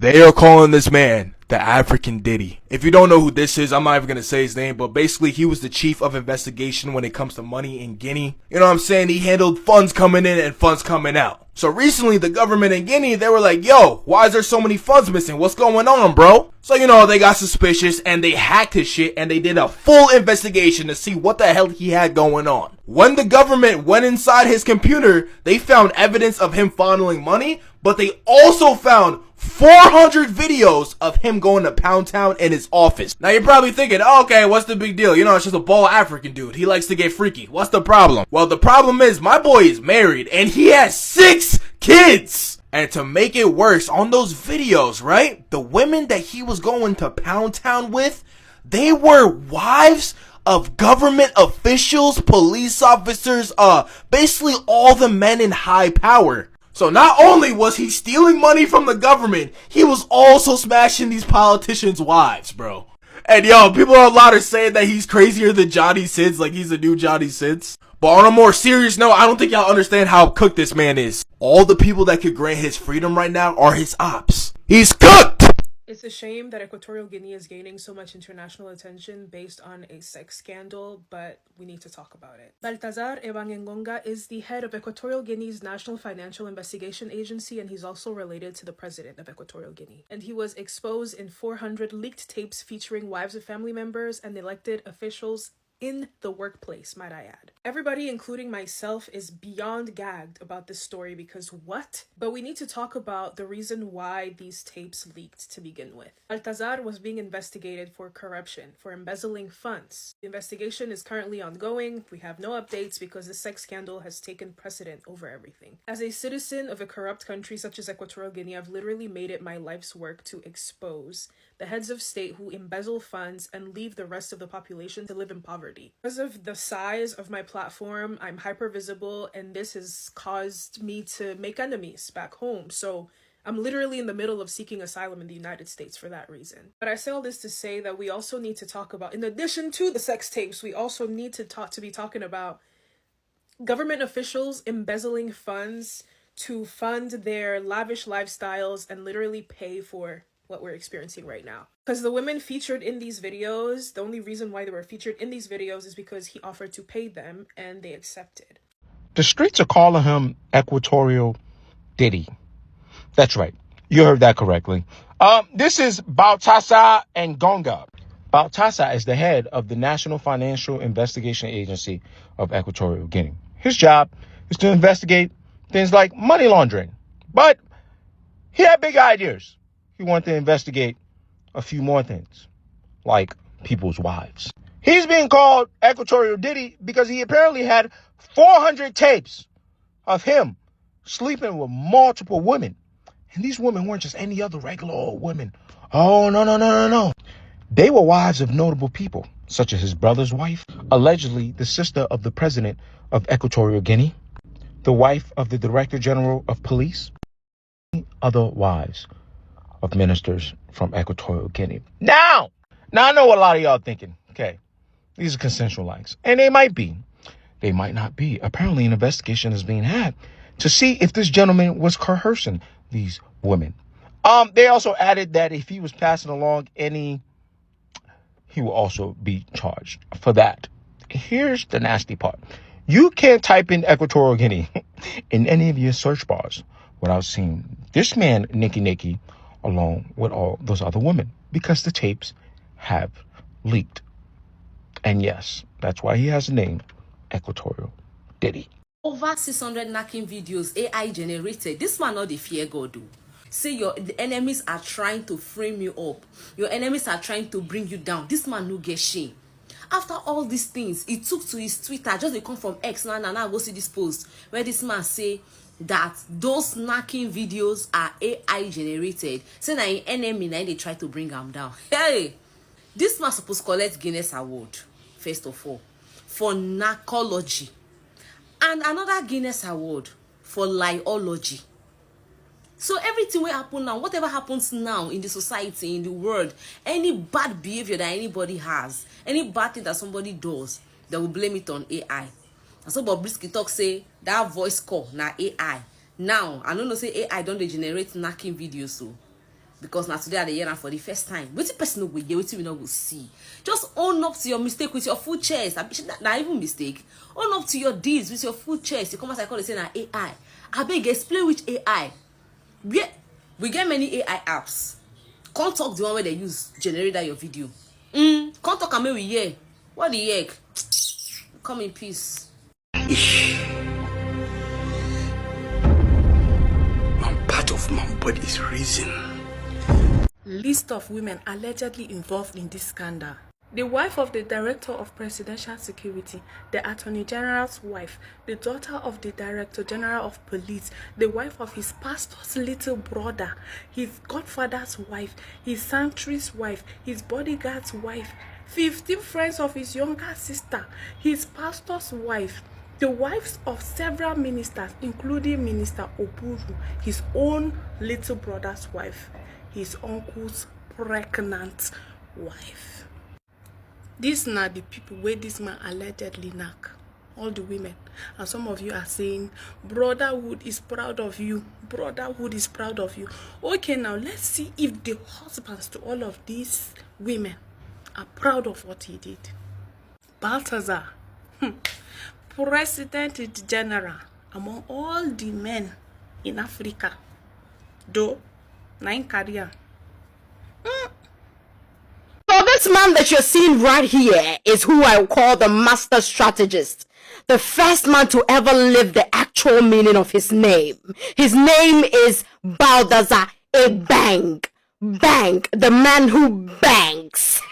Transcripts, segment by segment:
They are calling this man the African Diddy. If you don't know who this is, I'm not even going to say his name, but basically he was the chief of investigation when it comes to money in Guinea. You know what I'm saying? He handled funds coming in and funds coming out. So recently the government in Guinea, they were like, yo, why is there so many funds missing? What's going on, bro? So, they got suspicious and they hacked his shit and they did a full investigation to see what the hell he had going on. When the government went inside his computer, they found evidence of him funneling money, but they also found 400 videos of him going to Pound Town in his office. Now you're probably thinking, okay, what's the big deal? It's just a bald African dude. He likes to get freaky. What's the problem? Well, the problem is my boy is married and he has 6 kids. And to make it worse, on those videos, right? The women that he was going to Pound Town with, they were wives of government officials, police officers, basically all the men in high power. So not only was he stealing money from the government, he was also smashing these politicians' wives, bro. And people are allowed to say that he's crazier than Johnny Sins, like he's the new Johnny Sins. But on a more serious note, I don't think y'all understand how cooked this man is. All the people that could grant his freedom right now are his ops. He's cooked! It's a shame that Equatorial Guinea is gaining so much international attention based on a sex scandal, but we need to talk about it. Baltazar Ebangengonga is the head of Equatorial Guinea's National Financial Investigation Agency, and he's also related to the president of Equatorial Guinea. And he was exposed in 400 leaked tapes featuring wives of family members and elected officials in the workplace, might I add. Everybody, including myself, is beyond gagged about this story because what? But we need to talk about the reason why these tapes leaked to begin with. Baltazar was being investigated for corruption, for embezzling funds. The investigation is currently ongoing. We have no updates because the sex scandal has taken precedent over everything. As a citizen of a corrupt country such as Equatorial Guinea, I've literally made it my life's work to expose the heads of state who embezzle funds and leave the rest of the population to live in poverty. Because of the size of my platform, I'm hyper visible, and this has caused me to make enemies back home. So I'm literally in the middle of seeking asylum in the United States for that reason. But I say all this to say that we also need to talk about, in addition to the sex tapes, we also need to be talking about government officials embezzling funds to fund their lavish lifestyles and literally pay for what we're experiencing right now. Because the women featured in these videos, the only reason why they were featured in these videos is because he offered to pay them and they accepted. The streets are calling him Equatorial Diddy. That's right. You heard that correctly. This is Baltazar Ngonga. Baltazar is the head of the National Financial Investigation Agency of Equatorial Guinea. His job is to investigate things like money laundering. But he had big ideas. He wanted to investigate a few more things, like people's wives. He's being called Equatorial Diddy because he apparently had 400 tapes of him sleeping with multiple women. And these women weren't just any other regular old women. Oh, no. They were wives of notable people, such as his brother's wife, allegedly the sister of the president of Equatorial Guinea, the wife of the director general of police, other wives of ministers from Equatorial Guinea. Now I know what a lot of y'all thinking. Okay, these are consensual likes. And they might be. They might not be. Apparently an investigation is being had to see if this gentleman was coercing these women. They also added that if he was passing along any, he will also be charged for that. Here's the nasty part. You can't type in Equatorial Guinea in any of your search bars without seeing this man, Nicky, along with all those other women, because the tapes have leaked. And yes, that's why he has the name Equatorial Diddy. Over 600 knacking videos AI generated. This man not the fear God do. Say the enemies are trying to frame you up. Your enemies are trying to bring you down. This man no get shame. After all these things, he took to his Twitter, just they come from X now go see this post where this man say that those knacking videos are AI generated. Say that an enemy now they try to bring him down. Hey, this man supposed to collect Guinness Award, first of all, for narcology. And another Guinness Award for liology. So everything will happen now, whatever happens now in the society, in the world, any bad behavior that anybody has, any bad thing that somebody does, they will blame it on AI. And so Bobrisky talk say that voice call na AI. Now, I don't know say AI don't they generate knacking videos so. because now today I dey hear am for the first time. Wetin person no go hear, wetin we no go see. Just own up to your mistake with your full chest. Not even mistake. Own up to your deeds with your full chest. You come as I call it say na AI. Abeg explain which AI. We get many AI apps. Can't talk the one where they use generate that your video. Can't talk and make we hear. What the heck? Come in peace. One part of my body's reason. List of women allegedly involved in this scandal. The wife of the Director of Presidential Security, the Attorney General's wife, the daughter of the Director General of Police, the wife of his pastor's little brother, his godfather's wife, his sanctuary's wife, his bodyguard's wife, 15 friends of his younger sister, his pastor's wife, the wives of several ministers, including Minister Oburu, his own little brother's wife, his uncle's pregnant wife. These are the people where this man allegedly knock. All the women. And some of you are saying, brotherhood is proud of you. Brotherhood is proud of you. Okay, now let's see if the husbands to all of these women are proud of what he did. Balthazar, President General, among all the men in Africa, though, 9 career. So this man that you're seeing right here is who I call the master strategist. The first man to ever live the actual meaning of his name. His name is Balthazar Bang. Bang, the man who bangs.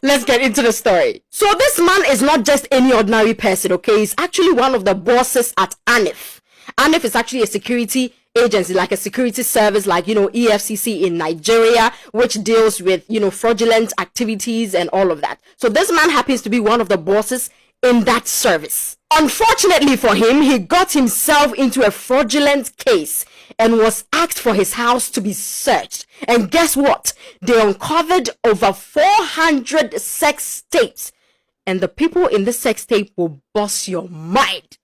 Let's get into the story. So this man is not just any ordinary person, okay? He's actually one of the bosses at ANIF. ANIF is actually a security agency, like a security service, like, EFCC in Nigeria, which deals with, fraudulent activities and all of that. So this man happens to be one of the bosses in that service. Unfortunately for him, he got himself into a fraudulent case and was asked for his house to be searched. And guess what? They uncovered over 400 sex tapes. And the people in this sex tape will bust your mind.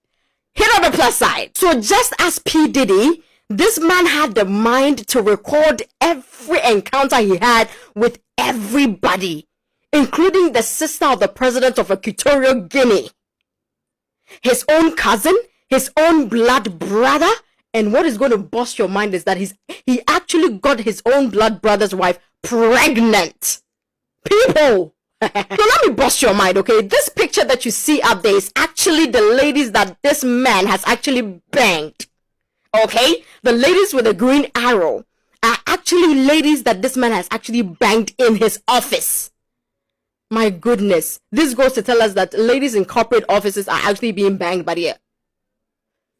Hit on the plus side. So just as P-Diddy, this man had the mind to record every encounter he had with everybody, including the sister of the president of Equatorial Guinea, his own cousin, his own blood brother. And what is going to bust your mind is that he actually got his own blood brother's wife pregnant. People. So let me bust your mind, okay? This picture that you see up there is actually the ladies that this man has actually banged. Okay? The ladies with the green arrow are actually ladies that this man has actually banged in his office. My goodness. This goes to tell us that ladies in corporate offices are actually being banged by the...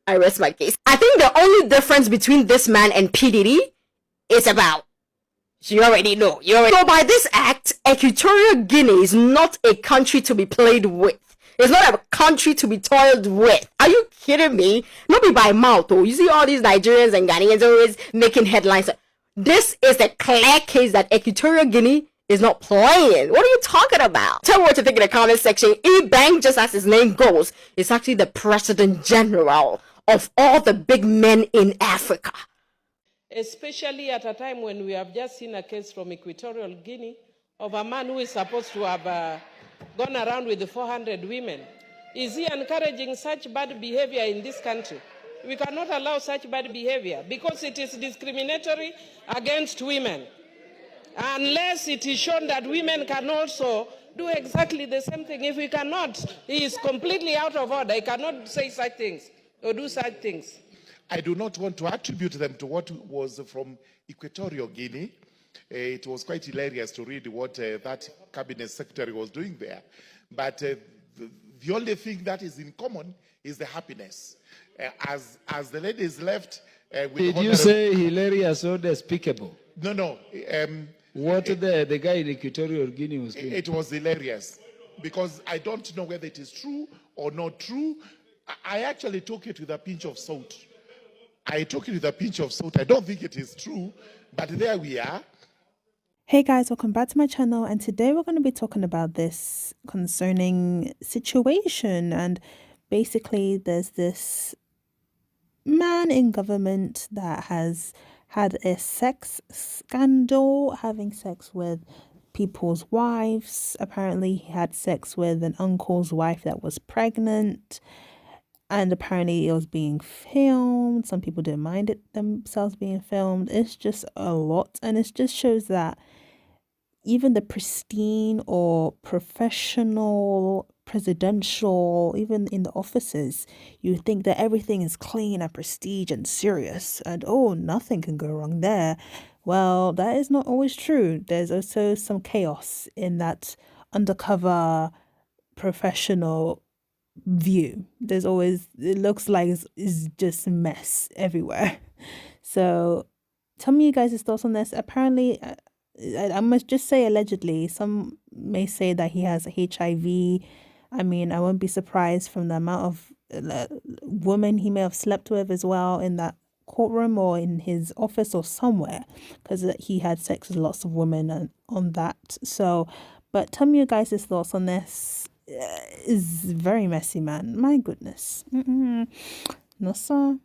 I rest my case. I think the only difference between this man and P-Diddy is about... You already know. So by this act, Equatorial Guinea is not a country to be played with. It's not a country to be toiled with. Are you kidding me? Not be by mouth, though. You see all these Nigerians and Ghanaians always making headlines. This is a clear case that Equatorial Guinea is not playing. What are you talking about? Tell me what you think in the comment section. E-Bank, just as his name goes, is actually the President General of all the big men in Africa. Especially at a time when we have just seen a case from Equatorial Guinea of a man who is supposed to have gone around with the 400 women. Is he encouraging such bad behavior in this country? We cannot allow such bad behavior because it is discriminatory against women. Unless it is shown that women can also do exactly the same thing. If we cannot, he is completely out of order. He cannot say such things or do such things. I do not want to attribute them to what was from Equatorial Guinea. It was quite hilarious to read what that cabinet secretary was doing there. But the only thing that is in common is the happiness. As the ladies left... with Did you say hilarious or despicable? No. What the guy in Equatorial Guinea was doing? It was hilarious. Because I don't know whether it is true or not true. I actually took it with a pinch of salt. I don't think it is true, but there we are. Hey guys, welcome back to my channel, and today we're going to be talking about this concerning situation. And basically there's this man in government that has had a sex scandal, having sex with people's wives. Apparently, he had sex with an uncle's wife that was pregnant, and apparently it was being filmed. Some people didn't mind it themselves being filmed. It's just a lot, and it just shows that even the pristine or professional, presidential, even in the offices, you think that everything is clean and prestige and serious, and oh, nothing can go wrong there. Well, that is not always true. There's also some chaos in that undercover professional view. There's always, it looks like it's just a mess everywhere. So tell me you guys' thoughts on this. Apparently, I must just say allegedly, some may say that he has HIV. I mean, I won't be surprised from the amount of women he may have slept with as well in that courtroom or in his office or somewhere, because he had sex with lots of women and on that. So, but tell me your guys' thoughts on this. It's very messy, man. My goodness. No, sir.